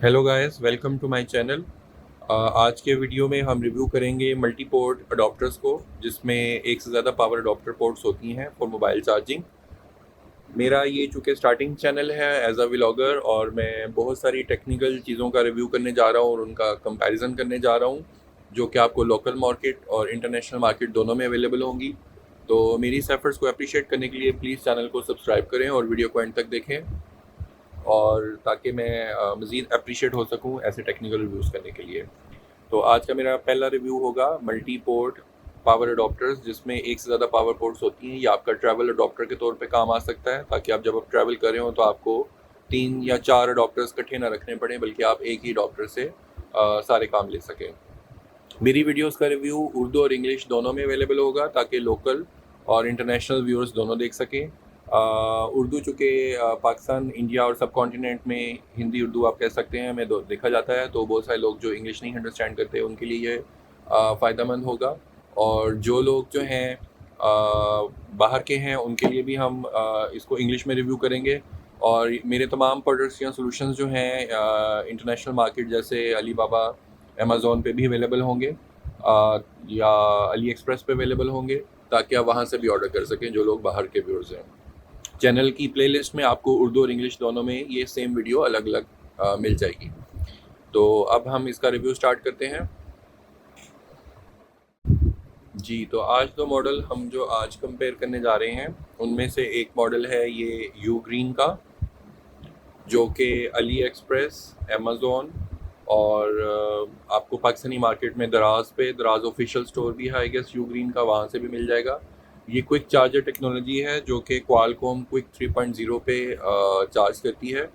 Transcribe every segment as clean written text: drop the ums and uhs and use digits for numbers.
Hello guys, welcome to my channel. आज के video में हम रिव्यू करेंगे मल्टी पोर्ट अडॉप्टर्स को, जिसमें एक से ज़्यादा पावर अडॉप्टर पोर्ट्स होती हैं फॉर मोबाइल चार्जिंग। मेरा ये चूँकि स्टार्टिंग चैनल है एज अ व्लॉगर, और मैं बहुत सारी टेक्निकल चीज़ों का रिव्यू करने जा रहा हूँ और उनका कंपैरिजन करने जा रहा हूँ, जो कि आपको लोकल मार्केट और इंटरनेशनल मार्केट दोनों में अवेलेबल होंगी। तो मेरी इस एफर्ट्स को अप्रिशिएट करने के लिए प्लीज़ चैनल को सब्सक्राइब करें और वीडियो को एंड तक देखें, और ताकि मैं मज़ीद अप्रिशिएट हो सकूं ऐसे टेक्निकल रिव्यूज़ करने के लिए। तो आज का मेरा पहला रिव्यू होगा मल्टी पोर्ट पावर अडॉप्टर्स, जिसमें एक से ज़्यादा पावर पोर्ट्स होती हैं। ये आपका ट्रैवल अडॉप्टर के तौर पे काम आ सकता है, ताकि आप जब आप ट्रैवल कर रहे हो तो आपको 3 या 4 अडॉप्टर्स इकट्ठे ना रखने पड़े, बल्कि आप एक ही अडॉप्टर से सारे काम ले सकें। मेरी वीडियोस का रिव्यू उर्दू और इंग्लिश दोनों में अवेलेबल होगा, ताकि लोकल और इंटरनेशनल व्यूअर्स दोनों देख सकें। उर्दू चूँकि पाकिस्तान, इंडिया और सब कॉन्टिनेंट में हिंदी उर्दू आप कह सकते हैं में देखा जाता है, तो बहुत सारे लोग जो इंग्लिश नहीं अंडरस्टैंड करते उनके लिए ये फ़ायदेमंद होगा। और जो लोग जो हैं बाहर के हैं, उनके लिए भी हम इसको इंग्लिश में रिव्यू करेंगे। और मेरे तमाम प्रोडक्ट्स या सॉल्यूशंस जो हैं इंटरनेशनल मार्केट जैसे अली बाबा, अमेज़ॉन पे भी अवेलेबल होंगे, या अली एक्सप्रेस पे अवेलेबल होंगे, ताकि आप वहाँ से भी ऑर्डर कर सकें जो लोग बाहर के व्यूअर्स हैं। चैनल की प्लेलिस्ट में आपको उर्दू और इंग्लिश दोनों में ये सेम वीडियो अलग अलग मिल जाएगी। तो अब हम इसका रिव्यू स्टार्ट करते हैं। जी, तो आज दो मॉडल हम जो आज कंपेयर करने जा रहे हैं, उनमें से एक मॉडल है ये यू ग्रीन का, जो कि अली एक्सप्रेस, अमेज़ॉन और आपको पाकिस्तानी मार्केट में दराज ऑफिशियल स्टोर भी है आई गेस यू ग्रीन का, वहाँ से भी मिल जाएगा। ये क्विक चार्जर टेक्नोलॉजी है, जो कि क्वालकॉम क्विक 3.0 पे चार्ज करती है।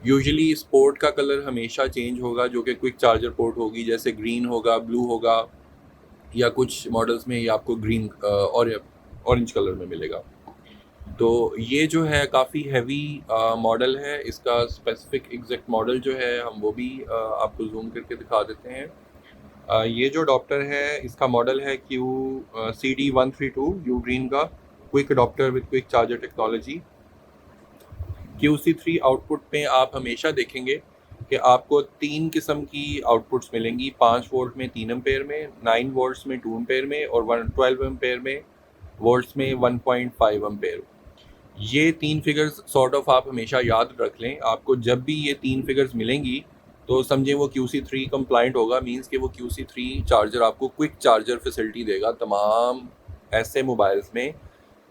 यूजुअली इस पोर्ट का कलर हमेशा चेंज होगा, जो कि क्विक चार्जर पोर्ट होगी, जैसे ग्रीन होगा, ब्लू होगा, या कुछ मॉडल्स में ये आपको ग्रीन और ऑरेंज कलर में मिलेगा। तो ये जो है काफ़ी हैवी मॉडल है। इसका स्पेसिफिक एग्जैक्ट मॉडल जो है हम वो भी आपको जूम करके दिखा देते हैं। ये जो अडॉप्टर है, इसका मॉडल है QCD132 यू ग्रीन का, quick adopter with quick charger technology. QC3 output में आप हमेशा देखेंगे कि आपको 3 किस्म की आउटपुट्स मिलेंगी, 5 वोल्ट में 3 एम्पेयर में, 9 वोल्ट्स में 2 एम्पेयर में, और 12 एम्पेयर में वोल्ट्स में 1.5 एम्पेयर। ये 3 फिगर्स सॉर्ट ऑफ आप हमेशा याद रख लें। आपको जब भी ये 3 फिगर्स मिलेंगी तो समझें वो QC3 कंप्लाइंट होगा, मींस कि वो QC3 चार्जर आपको क्विक चार्जर फैसिलिटी देगा तमाम ऐसे मोबाइल्स में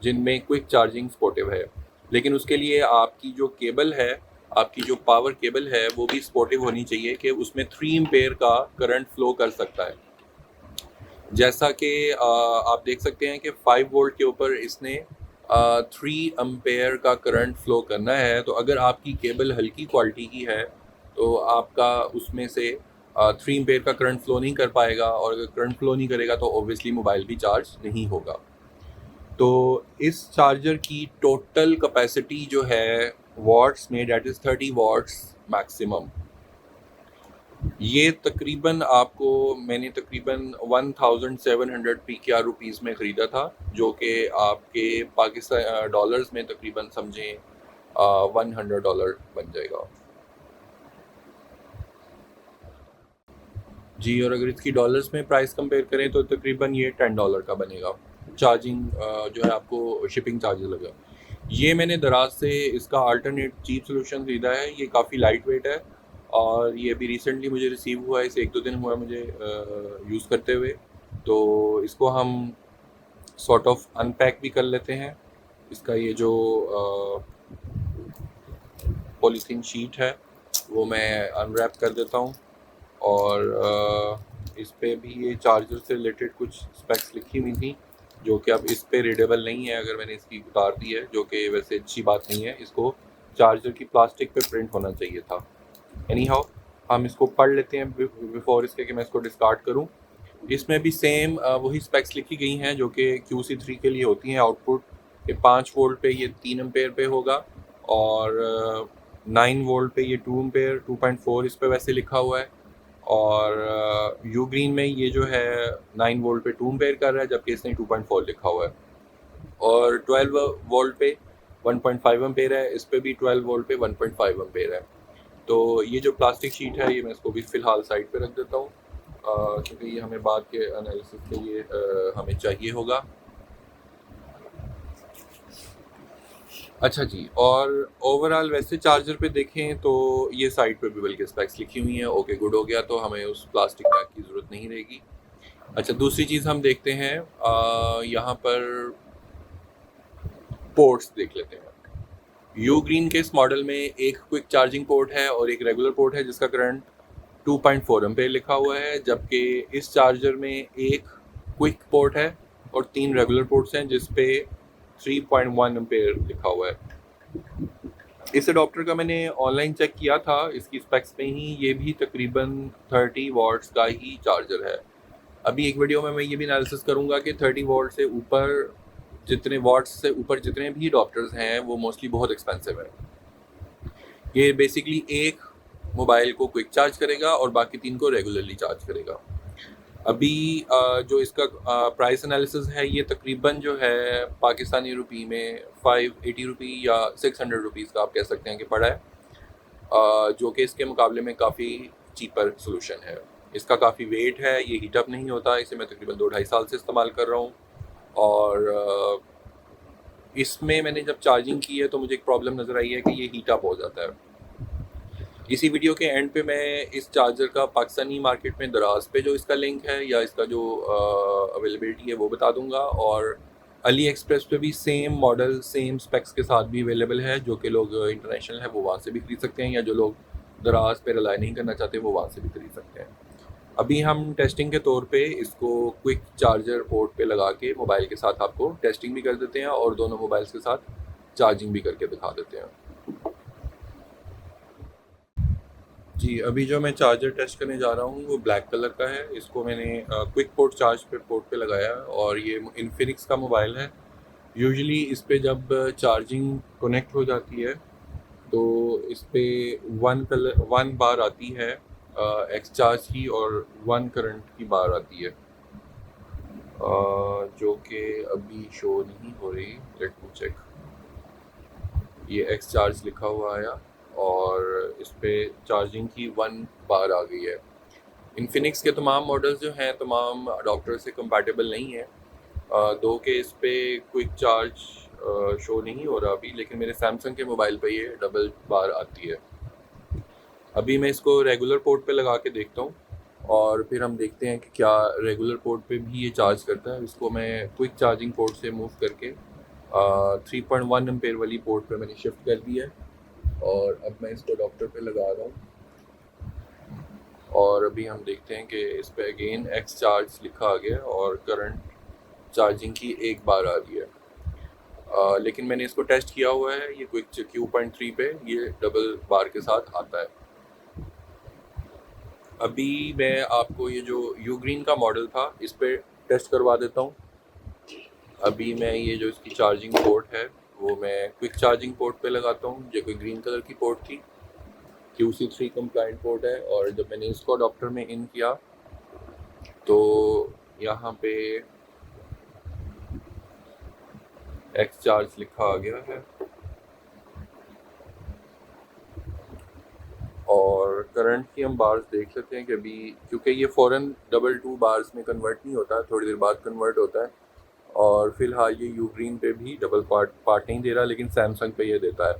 जिनमें क्विक चार्जिंग सपोर्टिव है। लेकिन उसके लिए आपकी जो केबल है, आपकी जो पावर केबल है, वो भी सपोर्टिव होनी चाहिए कि उसमें 3 एम्पेयर का करंट फ्लो कर सकता है। जैसा कि आप देख सकते हैं कि 5 वोल्ट के ऊपर इसने 3 एम्पेयर का करंट फ्लो करना है। तो अगर आपकी केबल हल्की क्वालिटी की है तो आपका उसमें से 3 एम्पेयर का करंट फ्लो नहीं कर पाएगा, और अगर करंट फ्लो नहीं करेगा तो ऑब्वियसली मोबाइल भी चार्ज नहीं होगा। तो इस चार्जर की टोटल कैपेसिटी जो है वॉट्स में, डेट इज़ 30 वॉट्स मैक्सिमम। ये तकरीबन आपको मैंने तकरीबन 1700 PKR रुपीज़ में ख़रीदा था, जो कि आपके पाकिस्तान डॉलर्स में तकरीबन समझें $100 बन जाएगा। जी, और अगर इसकी डॉलर्स में प्राइस कंपेयर करें तो तकरीबन ये $10 का बनेगा। चार्जिंग जो है आपको शिपिंग चार्जेस लगा। ये मैंने दराज से इसका अल्टरनेट चीप सोल्यूशन ख़रीदा है। ये काफ़ी लाइट वेट है, और ये अभी रिसेंटली मुझे रिसीव हुआ है, इसे 1-2 दिन हुआ मुझे यूज़ करते हुए। तो इसको हम सॉर्ट ऑफ अनपैक भी कर लेते हैं। इसका ये जो पॉलीथीन शीट है वो मैं अनरैप कर देता हूँ, और इस पे भी ये चार्जर से रिलेटेड कुछ स्पेक्स लिखी हुई थी, जो कि अब इस पे रीडेबल नहीं है अगर मैंने इसकी उतार दी है, जो कि वैसे अच्छी बात नहीं है। इसको चार्जर की प्लास्टिक पे प्रिंट होना चाहिए था। एनी हाउ, हम इसको पढ़ लेते हैं बिफोर इसके कि मैं इसको डिस्कार्ड करूं। इसमें भी सेम वही स्पेक्स लिखी गई हैं जो कि QC3 के लिए होती हैं। आउटपुट के 5 वोल्ट पे ये 3 एम्पेयर पे होगा, और 9 वोल्ट पे ये 2 एम्पेयर 2.4 इस पे वैसे लिखा हुआ है। और यू ग्रीन में ये जो है 9 वोल्ट पे 2 एम्पेयर कर रहा है, जबकि इसने 2.4 लिखा हुआ है। और 12 वोल्ट पे 1.5 एम्पेयर है, इस पे भी 12 वोल्ट पे 1.5 एम्पेयर है। तो ये जो प्लास्टिक शीट है ये मैं इसको भी फ़िलहाल साइड पे रख देता हूँ, क्योंकि ये हमें बाद के एनालिसिस के लिए हमें चाहिए होगा। अच्छा जी, और ओवरऑल वैसे चार्जर पे देखें तो ये साइड पे भी बल्कि स्पेक्स लिखी हुई हैं। ओके, गुड हो गया, तो हमें उस प्लास्टिक बैग की ज़रूरत नहीं रहेगी। अच्छा, दूसरी चीज़ हम देखते हैं, यहाँ पर पोर्ट्स देख लेते हैं। यू ग्रीन के इस मॉडल में एक क्विक चार्जिंग पोर्ट है और एक रेगुलर पोर्ट है जिसका करंट 2.4 एम्पेयर लिखा हुआ है, जबकि इस चार्जर में एक क्विक पोर्ट है और 3 रेगुलर पोर्ट्स हैं जिस पे 3.1 एम्पेयर लिखा हुआ है। इस अडॉप्टर का मैंने ऑनलाइन चेक किया था, इसकी स्पेक्स में ही ये भी तकरीबन 30 वॉट्स का ही चार्जर है। अभी एक वीडियो में मैं ये भी एनालिसिस करूँगा कि 30 वॉट से ऊपर जितने वॉट्स से ऊपर जितने भी अडॉप्टर्स हैं वो मोस्टली बहुत एक्सपेंसिव है। ये बेसिकली एक मोबाइल को क्विक चार्ज करेगा और बाकी 3 को रेगुलरली चार्ज करेगा। अभी जो इसका प्राइस एनालिसिस है ये तकरीबन जो है पाकिस्तानी रुपी में 580 रुपी या 600 रुपीज़ का आप कह सकते हैं कि पड़ा है, जो कि इसके मुकाबले में काफ़ी चीपर सोल्यूशन है। इसका काफ़ी वेट है, ये हीट अप नहीं होता, इसे मैं तकरीबन 2-2.5 साल से इस्तेमाल कर रहा हूँ। और इसमें मैंने जब चार्जिंग की है तो मुझे एक प्रॉब्लम नज़र आई है कि ये हीट अप हो जाता है। इसी वीडियो के एंड पे मैं इस चार्जर का पाकिस्तानी मार्केट में दराज पे जो इसका लिंक है या इसका जो अवेलेबिलिटी है वो बता दूंगा, और अली एक्सप्रेस पे भी सेम मॉडल सेम स्पेक्स के साथ भी अवेलेबल है, जो कि लोग इंटरनेशनल है वो वहाँ से भी खरीद सकते हैं, या जो लोग दराज पे रिलाई नहीं करना चाहते वो वहाँ से भी खरीद सकते हैं। अभी हम टेस्टिंग के तौर पे इसको क्विक चार्जर पोर्ट पे लगा के मोबाइल के साथ आपको टेस्टिंग भी कर देते हैं और दोनों मोबाइल्स के साथ चार्जिंग भी करके दिखा देते हैं। जी, अभी जो मैं चार्जर टेस्ट करने जा रहा हूँ वो ब्लैक कलर का है। इसको मैंने क्विक पोर्ट चार्ज पे पोर्ट पे लगाया है और ये इन्फिनिक्स का मोबाइल है। यूजुअली इस पे जब चार्जिंग कनेक्ट हो जाती है तो इस पे 1 बार आती है एक्स चार्ज की और 1 करंट की बार आती है, जो कि अभी शो नहीं हो रही। Let me check. ये एक्स चार्ज लिखा हुआ आया और इस पे चार्जिंग की 1 बार आ गई है। इन्फिनिक्स के तमाम मॉडल्स जो हैं तमाम अडॉप्टर से कंपैटिबल नहीं है, दो के इस पे क्विक चार्ज शो नहीं हो रहा अभी, लेकिन मेरे सैमसंग के मोबाइल पे ये डबल बार आती है। अभी मैं इसको रेगुलर पोर्ट पे लगा के देखता हूँ और फिर हम देखते हैं कि क्या रेगुलर पोर्ट पे भी ये चार्ज करता है। इसको मैं क्विक चार्जिंग पोर्ट से मूव करके 3.1 एम्पेयर वाली पोर्ट पे मैंने शिफ्ट कर दिया है और अब मैं इसको अडॉप्टर पे लगा रहा हूँ और अभी हम देखते हैं कि इस पे अगेन एक्स चार्ज लिखा आ गया और करंट चार्जिंग की 1 बार आ रही है। लेकिन मैंने इसको टेस्ट किया हुआ है, ये क्विक Q.3 पे ये डबल बार के साथ आता है। अभी मैं आपको ये जो यू ग्रीन का मॉडल था इस पे टेस्ट करवा देता हूँ। अभी मैं ये जो इसकी चार्जिंग पोर्ट है वो मैं क्विक चार्जिंग पोर्ट पे लगाता हूँ, जो कोई ग्रीन कलर की पोर्ट थी, QC3 कंप्लाइंट पोर्ट है। और जब मैंने इसको अडॉप्टर में इन किया तो यहाँ पे एक्स चार्ज लिखा आ गया है और करंट की हम बार्स देख लेते हैं कि अभी, क्योंकि ये फ़ौरन 2 बार्स में कन्वर्ट नहीं होता, थोड़ी देर बाद कन्वर्ट होता है। और फिलहाल ये यू ग्रीन पे भी डबल पार्ट नहीं दे रहा, लेकिन सैमसंग पे ये देता है।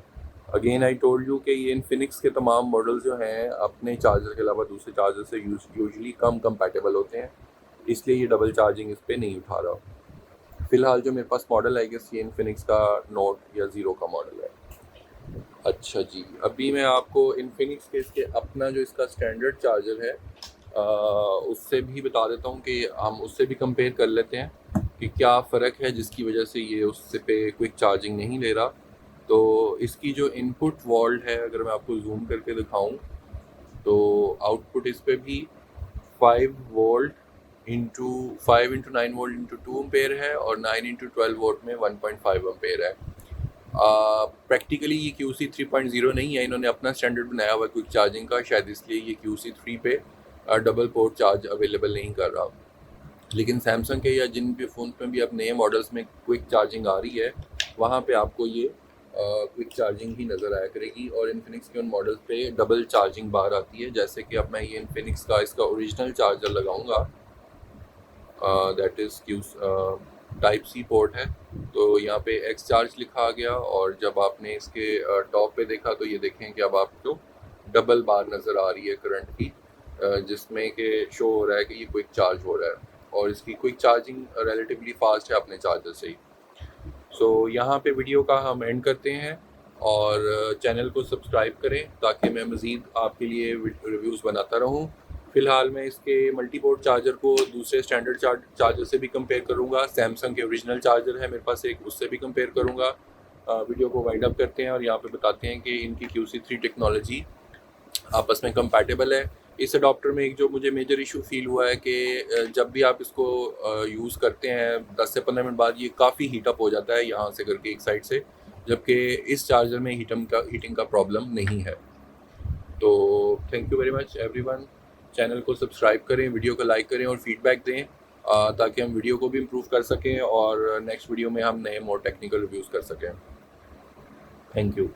अगेन आई टोल्ड यू कि ये इन्फिनिक्स के तमाम मॉडल्स जो हैं अपने चार्जर के अलावा दूसरे चार्जर से यूजुअली कम कंपैटिबल होते हैं, इसलिए ये डबल चार्जिंग इस पर नहीं उठा रहा। फ़िलहाल जो मेरे पास मॉडल है ये इन्फिनिक्स का नोट या ज़ीरो का मॉडल है। अच्छा जी, अभी मैं आपको इन्फिनिक्स के इसके अपना जो इसका स्टैंडर्ड चार्जर है उससे भी बता देता हूँ कि हम उससे भी कंपेयर कर लेते हैं कि क्या फ़र्क है जिसकी वजह से ये उससे पे क्विक चार्जिंग नहीं ले रहा। तो इसकी जो इनपुट वोल्ट है अगर मैं आपको जूम करके दिखाऊं तो आउटपुट इस पे भी 5 volt into 9 volt into 2 ampere है और 9 इंटू 12 वोल्ट में 1.5 एम्पेयर है। प्रैक्टिकली ये QC 3.0 नहीं है, इन्होंने अपना स्टैंडर्ड बनाया हुआ है क्विक चार्जिंग का, शायद इसलिए ये QC 3 पे डबल पोर्ट चार्ज अवेलेबल नहीं कर रहा। लेकिन सैमसंग के या जिन भी फ़ोन में भी अब नए मॉडल्स में क्विक चार्जिंग आ रही है वहाँ पे आपको ये क्विक चार्जिंग ही नज़र आया करेगी। और इन्फिनिक्स के उन मॉडल्स पे डबल चार्जिंग बार आती है, जैसे कि अब मैं ये इन्फिनिक्स का इसका ओरिजिनल चार्जर लगाऊंगा, that is Q type C port है, तो यहाँ पे एक्स चार्ज लिखा आ गया। और जब आपने इसके टॉप पे देखा तो ये देखें कि अब आपको डबल बार नज़र आ रही है करंट की, जिसमें कि शो हो रहा है कि ये क्विक चार्ज हो रहा है और इसकी क्विक चार्जिंग रिलेटिवली फास्ट है अपने चार्जर से ही। सो यहाँ पे वीडियो का हम एंड करते हैं और चैनल को सब्सक्राइब करें ताकि मैं मज़ीद आपके लिए रिव्यूज़ बनाता रहूँ। फ़िलहाल मैं इसके मल्टीपोर्ट चार्जर को दूसरे स्टैंडर्ड चार्जर से भी कंपेयर करूँगा। सैमसंग के ओरिजिनल चार्जर है मेरे पास एक, उससे भी कंपेयर करूँगा। वीडियो को वाइंड अप करते हैं और यहाँ पे बताते हैं कि इनकी QC3 टेक्नोलॉजी आपस में कंपैटिबल है। इस अडॉप्टर में एक जो मुझे मेजर इशू फील हुआ है कि जब भी आप इसको यूज़ करते हैं 10 से 15 मिनट बाद ये काफ़ी हीटअप हो जाता है यहाँ से करके एक साइड से, जबकि इस चार्जर में हीटिंग का प्रॉब्लम नहीं है। तो thank you very much everyone. Channel को सब्सक्राइब करें, वीडियो को लाइक करें और फीडबैक दें ताकि हम वीडियो को भी इम्प्रूव कर सकें और नेक्स्ट वीडियो में हम नए मोर टेक्निकल रिव्यूज़ कर सकें। Thank you.